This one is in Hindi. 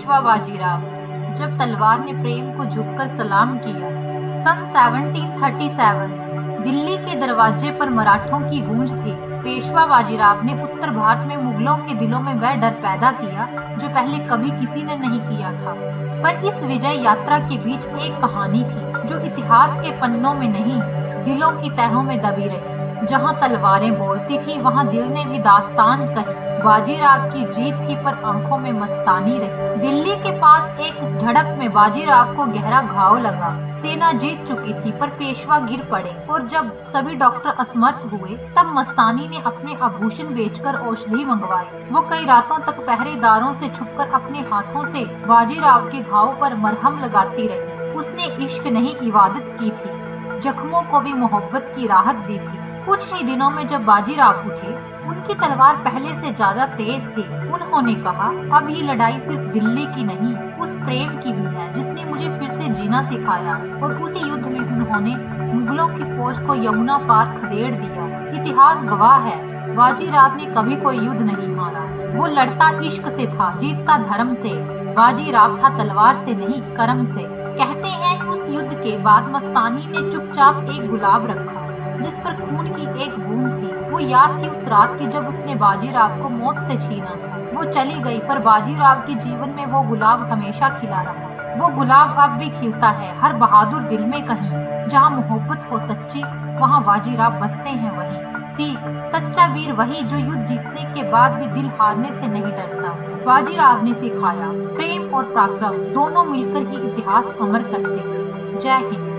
पेशवा बाजीराव। जब तलवार ने प्रेम को झुककर सलाम किया। सन 1737 दिल्ली के दरवाजे पर मराठों की गूंज थी। पेशवा बाजीराव ने उत्तर भारत में मुगलों के दिलों में वह डर पैदा किया जो पहले कभी किसी ने नहीं किया था। पर इस विजय यात्रा के बीच एक कहानी थी जो इतिहास के पन्नों में नहीं, दिलों की तहों में दबी रही। जहां तलवारें बोलती थी वहां दिल ने भी दास्तान कही। बाजीराव की जीत थी पर आंखों में मस्तानी रही। दिल्ली के पास एक झड़प में बाजीराव को गहरा घाव लगा। सेना जीत चुकी थी पर पेशवा गिर पड़े और जब सभी डॉक्टर असमर्थ हुए तब मस्तानी ने अपने आभूषण बेचकर औषधि मंगवाई। वो कई रातों तक पहरेदारों से छुपकर अपने हाथों से बाजीराव के घाव पर मरहम लगाती रही। उसने इश्क नहीं इबादत की थी, जख्मों को भी मोहब्बत की राहत दी थी। कुछ ही दिनों में जब बाजीराव उठे, उनकी तलवार पहले से ज्यादा तेज थी। उन्होंने कहा, अब ये लड़ाई सिर्फ दिल्ली की नहीं, उस प्रेम की भी है जिसने मुझे फिर से जीना सिखाया। और उसी युद्ध में उन्होंने मुगलों की फौज को यमुना पार खदेड़ दिया। इतिहास गवाह है, बाजीराव ने कभी कोई युद्ध नहीं हारा। वो लड़ता इश्क से था, जीतता धर्म से। बाजीराव था तलवार से नहीं, कर्म से। कहते हैं उस युद्ध के बाद मस्तानी ने चुपचाप एक गुलाब रखा जिस पर खून की एक बूंद थी। वो याद थी उस रात की जब उसने बाजीराव को मौत से छीना था। वो चली गई पर बाजीराव के जीवन में वो गुलाब हमेशा खिला रहा। वो गुलाब अब भी खिलता है हर बहादुर दिल में कहीं। जहाँ मोहब्बत हो सच्ची वहाँ बाजीराव बसते हैं वहीं। सीख, सच्चा वीर वही जो युद्ध जीतने के बाद भी दिल हारने से नहीं डरता। बाजीराव ने सिखाया, प्रेम और पराक्रम दोनों मिलकर ही इतिहास अमर करते हैं। जय हिंद।